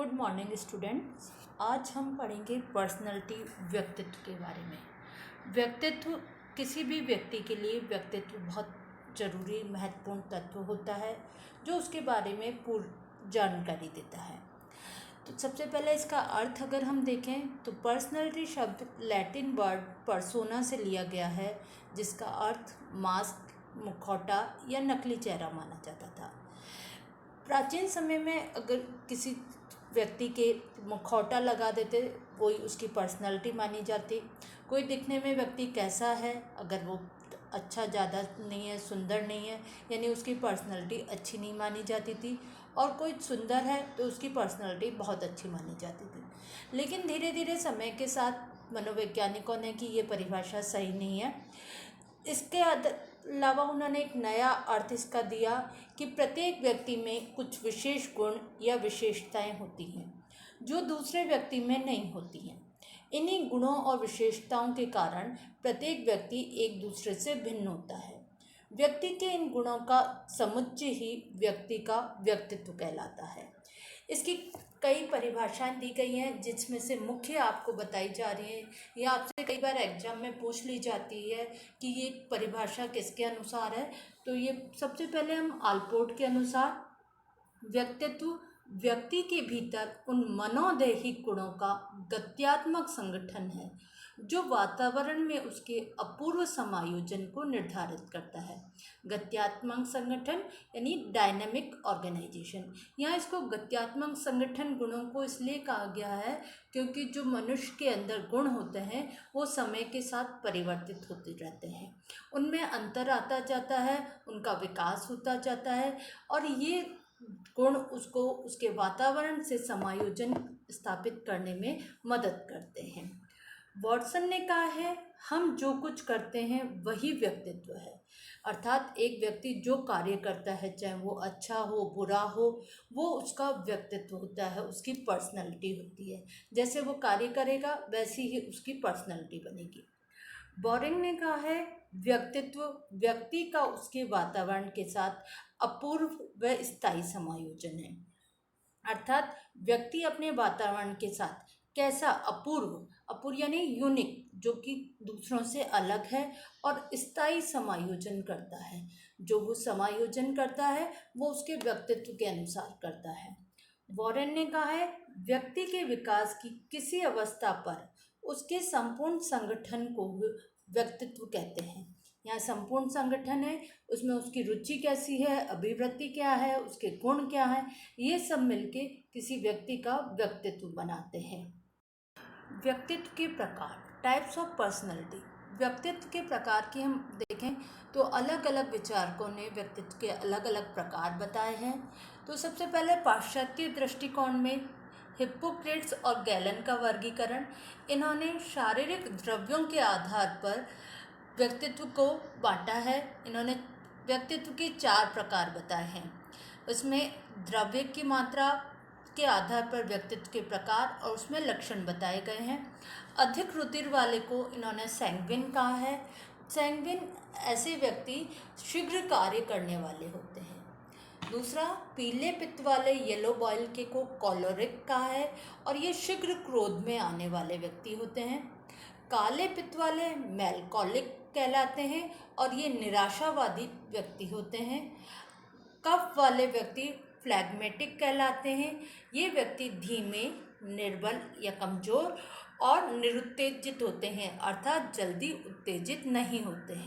Good morning students. आज हम पढ़ेंगे पर्सनैलिटी, व्यक्तित्व के बारे में। व्यक्तित्व, किसी भी व्यक्ति के लिए व्यक्तित्व बहुत ज़रूरी महत्वपूर्ण तत्व होता है जो उसके बारे में पूर्ण जानकारी देता है। तो सबसे पहले इसका अर्थ अगर हम देखें तो पर्सनैलिटी शब्द लैटिन वर्ड पर्सोना से लिया गया है, जिसका अर्थ मास्क, मुखौटा या नकली चेहरा माना जाता था। प्राचीन समय में अगर किसी व्यक्ति के मुखौटा लगा देते, वही उसकी पर्सनालिटी मानी जाती। कोई दिखने में व्यक्ति कैसा है, अगर वो अच्छा ज़्यादा नहीं है, सुंदर नहीं है, यानी उसकी पर्सनालिटी अच्छी नहीं मानी जाती थी। और कोई सुंदर है तो उसकी पर्सनालिटी बहुत अच्छी मानी जाती थी। लेकिन धीरे धीरे समय के साथ मनोवैज्ञानिकों ने कि ये परिभाषा सही नहीं है। इसके अलावा उन्होंने एक नया अर्थ इसका दिया कि प्रत्येक व्यक्ति में कुछ विशेष गुण या विशेषताएं होती हैं जो दूसरे व्यक्ति में नहीं होती हैं। इन्हीं गुणों और विशेषताओं के कारण प्रत्येक व्यक्ति एक दूसरे से भिन्न होता है। व्यक्ति के इन गुणों का समुच्चय ही व्यक्ति का व्यक्तित्व कहलाता है। इसकी कई परिभाषाएं दी गई हैं, जिसमें से मुख्य आपको बताई जा रही है। ये आपसे कई बार एग्जाम में पूछ ली जाती है कि ये परिभाषा किसके अनुसार है। तो ये सबसे पहले हम आलपोर्ट के अनुसार, व्यक्तित्व व्यक्ति के भीतर उन मनोदैहिक गुणों का गत्यात्मक संगठन है जो वातावरण में उसके अपूर्व समायोजन को निर्धारित करता है। गत्यात्मक संगठन यानी डायनामिक ऑर्गेनाइजेशन। यहाँ इसको गत्यात्मक संगठन गुणों को इसलिए कहा गया है क्योंकि जो मनुष्य के अंदर गुण होते हैं वो समय के साथ परिवर्तित होते रहते हैं, उनमें अंतर आता जाता है, उनका विकास होता जाता है और ये गुण उसको उसके वातावरण से समायोजन स्थापित करने में मदद करते हैं। वॉटसन ने कहा है, हम जो कुछ करते हैं वही व्यक्तित्व है। अर्थात एक व्यक्ति जो कार्य करता है, चाहे वो अच्छा हो बुरा हो, वो उसका व्यक्तित्व होता है, उसकी पर्सनैलिटी होती है। जैसे वो कार्य करेगा वैसी ही उसकी पर्सनैलिटी बनेगी। बोरिंग ने कहा है, व्यक्तित्व व्यक्ति का उसके वातावरण के साथ अपूर्व व स्थायी समायोजन है। अर्थात व्यक्ति अपने वातावरण के साथ कैसा अपूर्व यानी यूनिक, जो कि दूसरों से अलग है और स्थायी समायोजन करता है। जो वो समायोजन करता है वो उसके व्यक्तित्व के अनुसार करता है। वॉरेन ने कहा है, व्यक्ति के विकास की किसी अवस्था पर उसके संपूर्ण संगठन को व्यक्तित्व कहते हैं। यहाँ संपूर्ण संगठन है, उसमें उसकी रुचि कैसी है, अभिवृत्ति क्या है, उसके गुण क्या है, ये सब मिलके किसी व्यक्ति का व्यक्तित्व बनाते हैं। व्यक्तित्व के प्रकार, टाइप्स ऑफ पर्सनैलिटी। व्यक्तित्व के प्रकार की हम देखें तो अलग अलग विचारकों ने व्यक्तित्व के अलग अलग प्रकार बताए हैं। तो सबसे पहले पाश्चात्य दृष्टिकोण में हिप्पोक्रेट्स और गैलन का वर्गीकरण, इन्होंने शारीरिक द्रव्यों के आधार पर व्यक्तित्व को बांटा है। इन्होंने व्यक्तित्व के 4 प्रकार बताए हैं। उसमें द्रव्य की मात्रा के आधार पर व्यक्तित्व के प्रकार और उसमें लक्षण बताए गए हैं। अधिक रुधिर वाले को इन्होंने सैंग्विन कहा है। सैंग्विन ऐसे व्यक्ति शीघ्र कार्य करने वाले होते हैं। दूसरा, पीले पित्त वाले येलो बॉयल के को कॉलोरिक कहा है और ये शीघ्र क्रोध में आने वाले व्यक्ति होते हैं। काले पित्त वाले मेलकॉलिक कहलाते हैं और ये निराशावादी व्यक्ति होते हैं। कफ वाले व्यक्ति फ्लैग्मेटिक कहलाते हैं। ये व्यक्ति धीमे, निर्बल या कमज़ोर और निरुत्तेजित होते हैं, अर्थात जल्दी उत्तेजित नहीं होते हैं।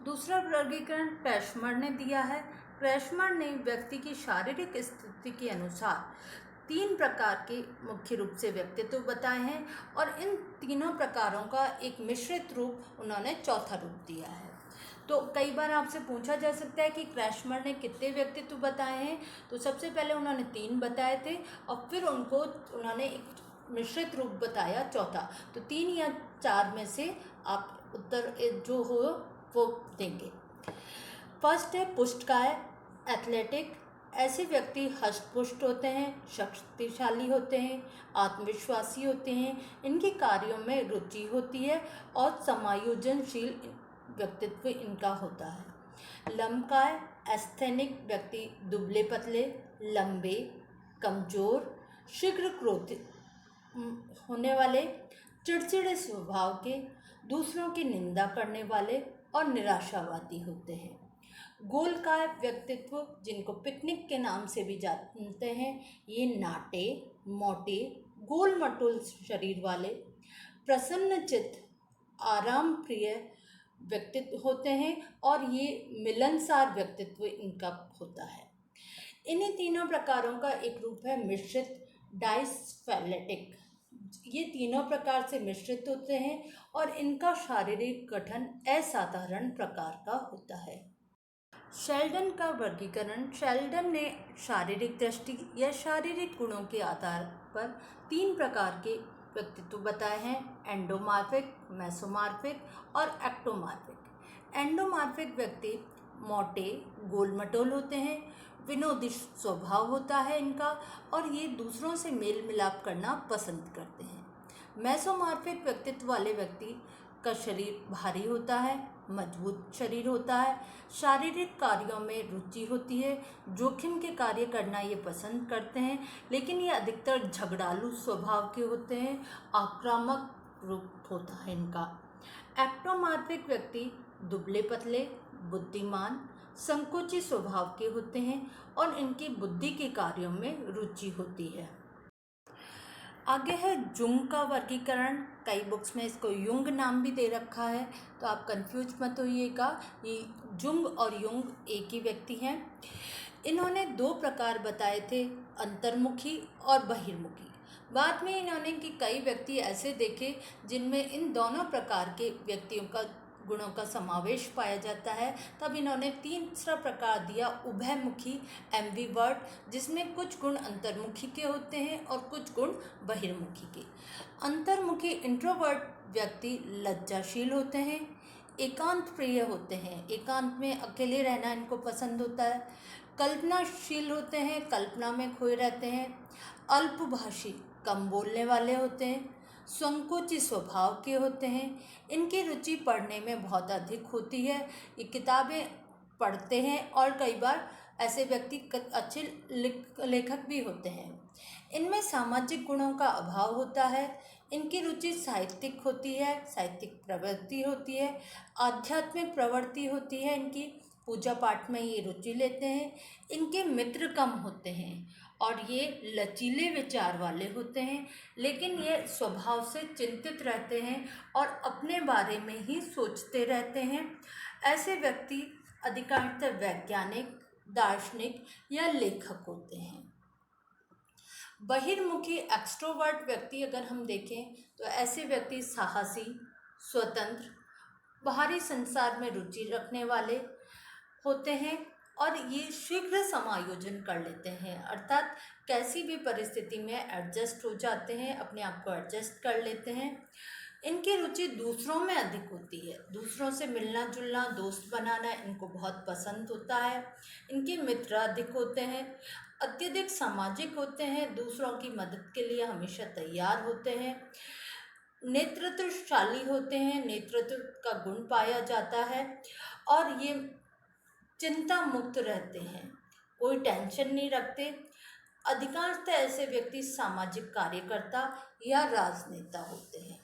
दूसरा वर्गीकरण पेशमर ने दिया है। पेशमर ने व्यक्ति की शारीरिक स्थिति के अनुसार 3 प्रकार के मुख्य रूप से व्यक्तित्व बताए हैं और इन तीनों प्रकारों का एक मिश्रित रूप उन्होंने चौथा रूप दिया है। तो कई बार आपसे पूछा जा सकता है कि पेशमर ने कितने व्यक्तित्व बताए हैं। तो सबसे पहले उन्होंने 3 बताए थे और फिर उन्होंने एक मिश्रित रूप बताया चौथा। तो 3 या 4 में से आप उत्तर जो हो वो देंगे। फर्स्ट है पुष्टकाय, एथलेटिक। ऐसे व्यक्ति हष्टपुष्ट होते हैं, शक्तिशाली होते हैं, आत्मविश्वासी होते हैं, इनके कार्यों में रुचि होती है और समायोजनशील व्यक्तित्व इनका होता है। लंबकाय, एस्थेनिक व्यक्ति दुबले पतले, लंबे, कमज़ोर, शीघ्र क्रोधित होने वाले, चिड़चिड़े स्वभाव के, दूसरों की निंदा करने वाले और निराशावादी होते हैं। गोलकाय व्यक्तित्व, जिनको पिकनिक के नाम से भी जानते हैं, ये नाटे, मोटे, गोल मटोल शरीर वाले, प्रसन्नचित्त, आराम प्रिय व्यक्तित्व होते हैं और ये मिलनसार व्यक्तित्व इनका होता है। इन्हीं तीनों प्रकारों का एक रूप है मिश्रित, डाइसफेलेटिक। ये तीनों प्रकार से मिश्रित होते हैं और इनका शारीरिक गठन असाधारण प्रकार का होता है। शेल्डन का वर्गीकरण। शेल्डन ने शारीरिक दृष्टि या शारीरिक गुणों के आधार पर 3 प्रकार के व्यक्तित्व बताए हैं: एंडोमॉर्फिक, मेसोमॉर्फिक और एक्टोमॉर्फिक। एंडोमॉर्फिक व्यक्ति मोटे, गोल-मटोल होते हैं, विनोदी स्वभाव होता है इनका और ये दूसरों से मेल मिलाप करना पसंद करते हैं। मेसोमॉर्फिक व्यक्तित्व वाले व्यक्ति का शरीर भारी होता है, मजबूत शरीर होता है, शारीरिक कार्यों में रुचि होती है, जोखिम के कार्य करना ये पसंद करते हैं, लेकिन ये अधिकतर झगड़ालू स्वभाव के होते हैं, आक्रामक रूप होता है इनका। एक्टोमॉर्फिक व्यक्ति दुबले पतले, बुद्धिमान, संकोची स्वभाव के होते हैं और इनकी बुद्धि के कार्यों में रुचि होती है। आगे है जुंग का वर्गीकरण। कई बुक्स में इसको युंग नाम भी दे रखा है, तो आप कंफ्यूज मत होइएगा। ये जुंग और युंग एक ही व्यक्ति हैं। इन्होंने 2 प्रकार बताए थे, अंतर्मुखी और बहिर्मुखी। बाद में इन्होंने कि कई व्यक्ति ऐसे देखे जिनमें इन दोनों प्रकार के व्यक्तियों का गुणों का समावेश पाया जाता है, तब इन्होंने तीसरा प्रकार दिया, उभयमुखी, एम्बिवर्ट, जिसमें कुछ गुण अंतर्मुखी के होते हैं और कुछ गुण बहिर्मुखी के। अंतर्मुखी इंट्रोवर्ट व्यक्ति लज्जाशील होते हैं, एकांत प्रिय होते हैं, एकांत में अकेले रहना इनको पसंद होता है, कल्पनाशील होते हैं, कल्पना में खोए रहते हैं, अल्पभाषी, कम बोलने वाले होते हैं, संकोची स्वभाव के होते हैं, इनकी रुचि पढ़ने में बहुत अधिक होती है, ये किताबें पढ़ते हैं और कई बार ऐसे व्यक्ति अच्छे लेखक भी होते हैं। इनमें सामाजिक गुणों का अभाव होता है, इनकी रुचि साहित्यिक होती है, साहित्यिक प्रवृत्ति होती है, आध्यात्मिक प्रवृत्ति होती है इनकी, पूजा पाठ में ये रुचि लेते हैं, इनके मित्र कम होते हैं और ये लचीले विचार वाले होते हैं, लेकिन ये स्वभाव से चिंतित रहते हैं और अपने बारे में ही सोचते रहते हैं। ऐसे व्यक्ति अधिकांशतः वैज्ञानिक, दार्शनिक या लेखक होते हैं। बहिर्मुखी एक्सट्रोवर्ट व्यक्ति अगर हम देखें तो ऐसे व्यक्ति साहसी, स्वतंत्र, बाहरी संसार में रुचि रखने वाले होते हैं और ये शीघ्र समायोजन कर लेते हैं, अर्थात कैसी भी परिस्थिति में एडजस्ट हो जाते हैं, अपने आप को एडजस्ट कर लेते हैं। इनकी रुचि दूसरों में अधिक होती है, दूसरों से मिलना जुलना, दोस्त बनाना इनको बहुत पसंद होता है। इनके मित्र अधिक होते हैं, अत्यधिक सामाजिक होते हैं, दूसरों की मदद के लिए हमेशा तैयार होते हैं, नेतृत्वशाली होते हैं, नेतृत्व का गुण पाया जाता है और ये चिंता मुक्त रहते हैं, कोई टेंशन नहीं रखते। अधिकांशतः ऐसे व्यक्ति सामाजिक कार्यकर्ता या राजनेता होते हैं।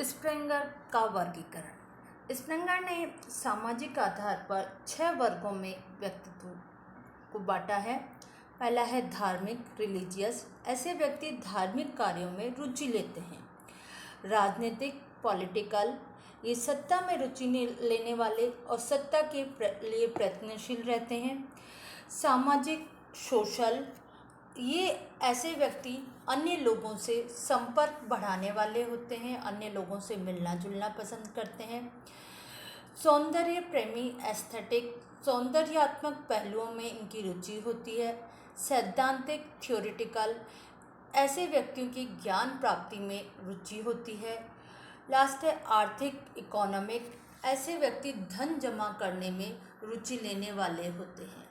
स्प्रेंगर का वर्गीकरण। स्प्रेंगर ने सामाजिक आधार पर 6 वर्गों में व्यक्तित्व को बांटा है। पहला है धार्मिक, रिलीजियस। ऐसे व्यक्ति धार्मिक कार्यों में रुचि लेते हैं। राजनीतिक, पॉलिटिकल, ये सत्ता में रुचि लेने वाले और सत्ता के लिए प्रयत्नशील रहते हैं। सामाजिक, सोशल, ये ऐसे व्यक्ति अन्य लोगों से संपर्क बढ़ाने वाले होते हैं, अन्य लोगों से मिलना जुलना पसंद करते हैं। सौंदर्य प्रेमी, एस्थेटिक, सौंदर्यात्मक पहलुओं में इनकी रुचि होती है। सैद्धांतिक, थ्योरेटिकल, ऐसे व्यक्तियों की ज्ञान प्राप्ति में रुचि होती है। लास्ट है आर्थिक, इकोनॉमिक, ऐसे व्यक्ति धन जमा करने में रुचि लेने वाले होते हैं।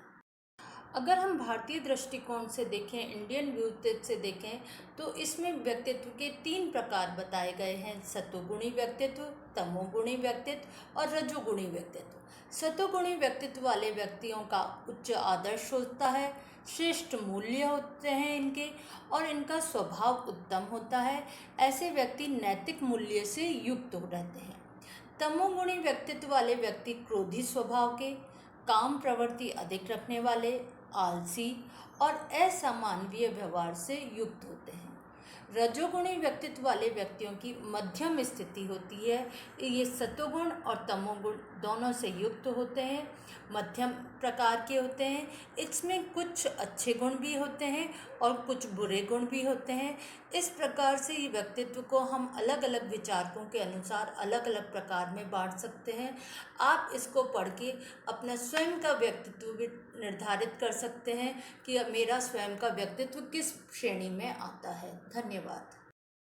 अगर हम भारतीय दृष्टिकोण से देखें, इंडियन व्यू से देखें, तो इसमें व्यक्तित्व के 3 प्रकार बताए गए हैं: सतोगुणी व्यक्तित्व, तमोगुणी व्यक्तित्व और रजोगुणी व्यक्तित्व। सतोगुणी व्यक्तित्व वाले व्यक्तियों का उच्च आदर्श होता है, श्रेष्ठ मूल्य होते हैं इनके, और इनका स्वभाव उत्तम होता है। ऐसे व्यक्ति नैतिक मूल्य से युक्त हो रहते हैं। तमोगुणी व्यक्तित्व वाले व्यक्ति क्रोधी स्वभाव के, काम प्रवृत्ति अधिक रखने वाले, आलसी और असामान्य व्यवहार से युक्त होते हैं। रजोगुणी व्यक्तित्व वाले व्यक्तियों की मध्यम स्थिति होती है। ये सतोगुण और तमोगुण दोनों से युक्त होते हैं, मध्यम प्रकार के होते हैं। इसमें कुछ अच्छे गुण भी होते हैं और कुछ बुरे गुण भी होते हैं। इस प्रकार से ये व्यक्तित्व को हम अलग अलग विचारकों के अनुसार अलग अलग प्रकार में बांट सकते हैं। आप इसको पढ़ के अपना स्वयं का व्यक्तित्व भी निर्धारित कर सकते हैं कि मेरा स्वयं का व्यक्तित्व किस श्रेणी में आता है। धन्यवाद।